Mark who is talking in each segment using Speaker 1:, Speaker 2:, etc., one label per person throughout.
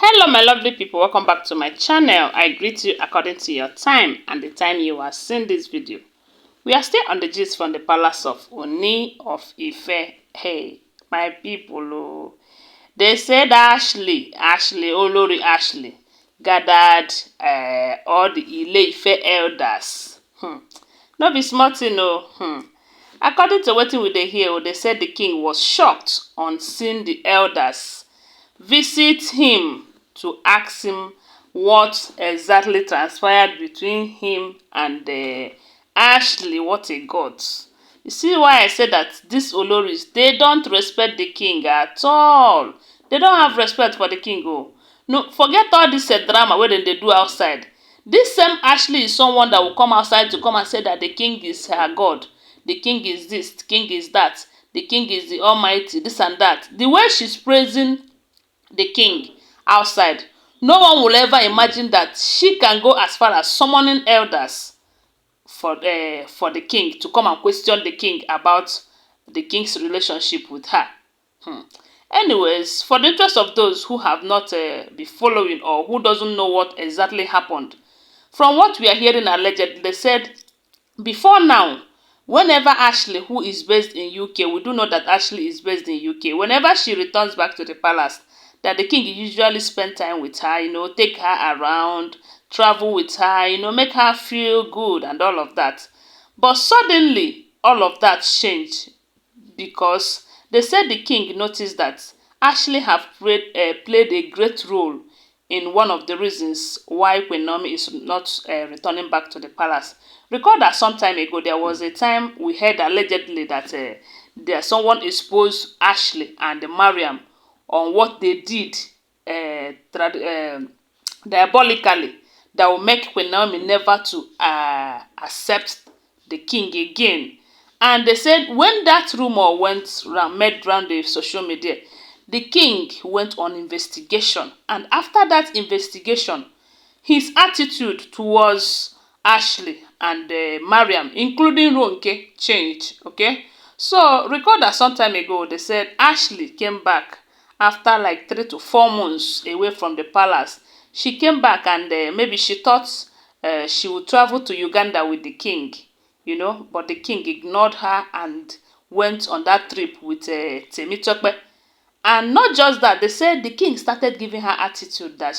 Speaker 1: Hello my lovely people, welcome back to my channel. I greet you according to your time and the time you are seeing this video. We are still on the gist from the palace of Ooni of Ife. Hey my people, oh. They said Olori Ashley gathered all the Ile Ife elders. No be small thing, no. According to what we dey hear, they said the king was shocked on seeing the elders visit him to ask him what exactly transpired between him and Ashley. What a god. You see why I said that these Olories, they don't respect the king at all. They don't have respect for the king. Oh. No, forget all this drama wey dem dey do outside. This same Ashley is someone that will come outside to come and say that the king is her god. The king is this, the king is that, the king is the almighty, this and that. The way she's praising the king outside, no one will ever imagine that she can go as far as summoning elders for the king to come and question the king about the king's relationship with her. Anyways, for the interest of those who have not been following or who doesn't know what exactly happened, from what we are hearing allegedly, they said before now, whenever Ashley, who is based in UK, we do know that Ashley is based in UK, whenever she returns back to the palace, that the king usually spend time with her, take her around, travel with her, make her feel good and all of that. But suddenly, all of that changed because they said the king noticed that Ashley have played a great role in one of the reasons why Queen Naomi is not returning back to the palace. Recall that some time ago, there was a time we heard allegedly that someone exposed Ashley and Mariam on what they did diabolically that will make Queen Naomi never to accept the king again. And they said when that rumor made round the social media, the king went on investigation. And after that investigation, his attitude towards Ashley and Mariam, including Ronke, changed. Okay? So recall that some time ago, they said Ashley came back after like 3 to 4 months away from the palace. She came back and maybe she thought she would travel to Uganda with the king, but the king ignored her and went on that trip with Temitope. And not just that, they said the king started giving her attitude that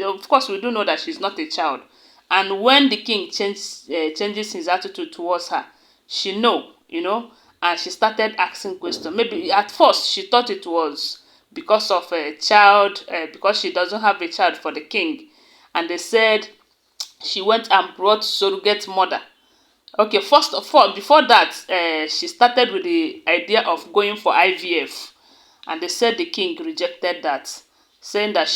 Speaker 1: of course, we do know that she's not a child. And when the king changes his attitude towards her, she and she started asking questions. Maybe at first she thought it was because of a child, because she doesn't have a child for the king. And they said she went and brought surrogate mother. Okay, first of all, before that, she started with the idea of going for IVF. And they said the king rejected that, saying that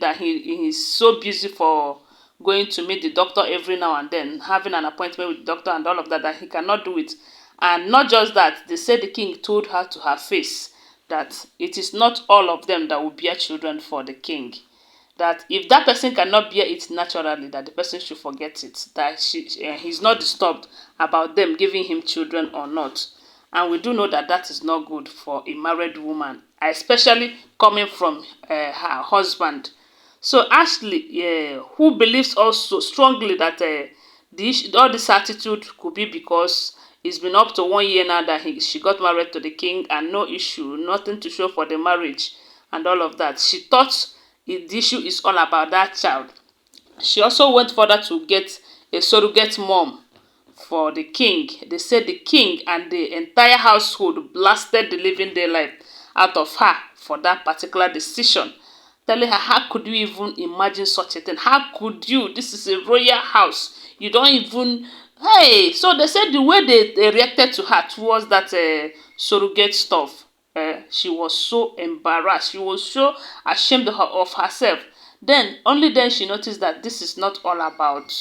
Speaker 1: that he is so busy for going to meet the doctor every now and then, having an appointment with the doctor and all of that he cannot do it. And not just that, they said the king told her to her face that it is not all of them that will bear children for the king. That if that person cannot bear it naturally, that the person should forget it. That he's not disturbed about them giving him children or not. And we do know that that is not good for a married woman, especially coming from her husband. So Ashley, who believes also strongly that all this attitude could be because it's been up to 1 year now that she got married to the king and no issue, nothing to show for the marriage and all of that. She thought the issue is all about that child. She also went further to get a surrogate mom for the king. They said the king and the entire household blasted the living daylight out of her for that particular decision, telling her, how could you even imagine such a thing? How could you? This is a royal house. You don't even... Hey! So they said the way they reacted to her towards that surrogate stuff, she was so embarrassed. She was so ashamed of herself. Only then she noticed that this is not all about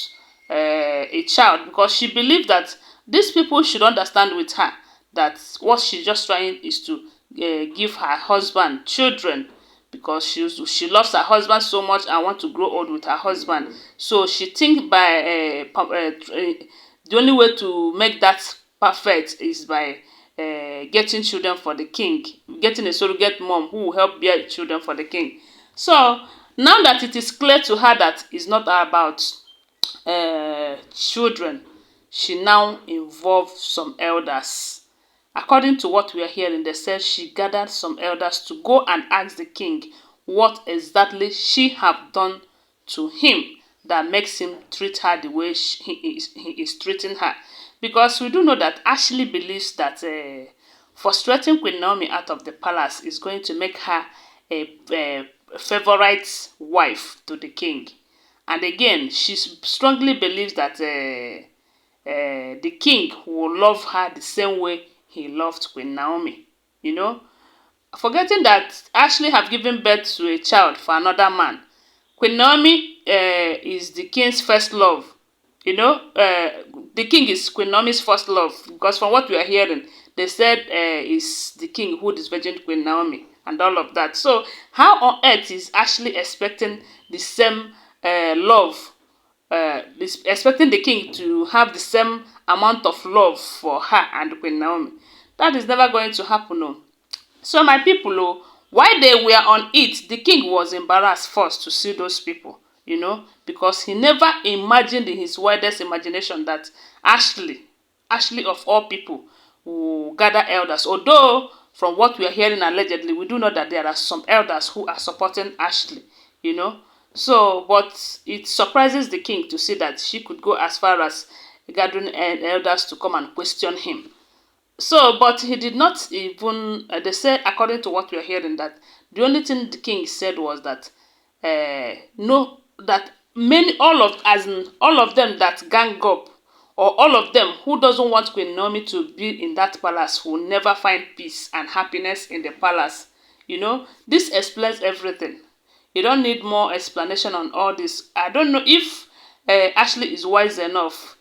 Speaker 1: a child, because she believed that these people should understand with her that what she's just trying is to give her husband children, because she loves her husband so much and want to grow old with her husband. So she think by the only way to make that perfect is by getting children for the king, getting a surrogate mom who will help bear children for the king. So now that it is clear to her that it's not about children, she now involved some elders. According to what we are hearing, they said she gathered some elders to go and ask the king what exactly she have done to him that makes him treat her the way he is treating her. Because we do know that Ashley believes that frustrating Queen Naomi out of the palace is going to make her a favorite wife to the king. And again, she strongly believes that the king will love her the same way he loved Queen Naomi. You know, forgetting that Ashley have given birth to a child for another man. Queen Naomi is the king's first love. You know, the king is Queen Naomi's first love, because from what we are hearing, they said is the king who is virgin Queen Naomi and all of that. So how on earth is Ashley expecting the same love, expecting the king to have the same amount of love for her and Queen Naomi? That is never going to happen. No. So my people, oh, while they were on it, the king was embarrassed first to see those people, you know, because he never imagined in his wildest imagination that Ashley of all people, will gather elders. Although from what we are hearing allegedly, we do know that there are some elders who are supporting Ashley, you know. So, but it surprises the king to see that she could go as far as gathering elders to come and question him. So, but he did not even, they said, according to what we are hearing, that the only thing the king said was that, no, that all of them that gang up, or all of them who doesn't want Queen Naomi to be in that palace will never find peace and happiness in the palace. You know, this explains everything. You don't need more explanation on all this. I don't know if Ashley is wise enough.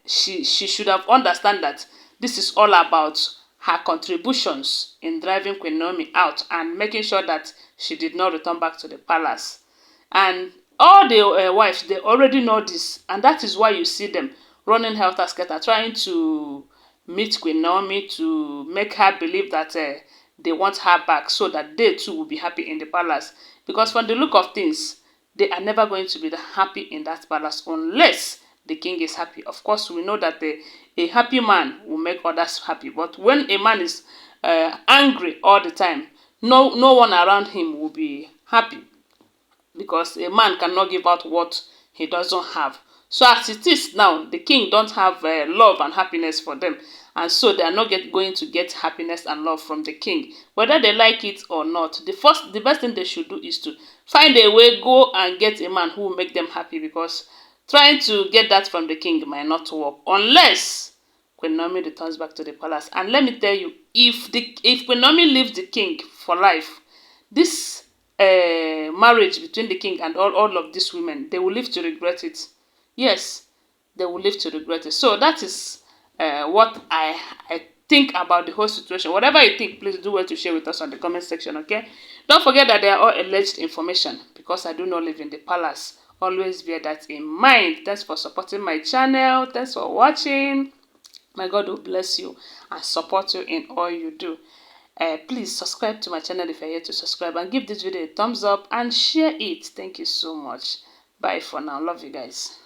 Speaker 1: She should have understand that this is all about her contributions in driving Queen Naomi out and making sure that she did not return back to the palace. And all the wives, they already know this, and that is why you see them running helter-skelter, trying to meet Queen Naomi to make her believe that they want her back so that they too will be happy in the palace. Because from the look of things, they are never going to be happy in that palace unless the king is happy. Of course, we know that a happy man will make others happy. But when a man is angry all the time, no one around him will be happy, because a man cannot give out what he doesn't have. So as it is now, the king don't have love and happiness for them, and so they are not going to get happiness and love from the king, whether they like it or not. The best thing they should do is to find a way, go and get a man who will make them happy, because trying to get that from the king might not work unless Queen Naomi returns back to the palace. And let me tell you, if Queen Naomi leaves the king for life, this marriage between the king and all of these women, they will live to regret it. Yes, they will live to regret it. So that is what I think about the whole situation. Whatever you think, please do well to share with us on the comment section, okay? Don't forget that they are all alleged information, because I do not live in the palace. Always bear that in mind. Thanks for supporting my channel. Thanks for watching. My God will bless you and support you in all you do. Please subscribe to my channel if you're here to subscribe, and give this video a thumbs up and share it. Thank you so much. Bye for now. Love you guys.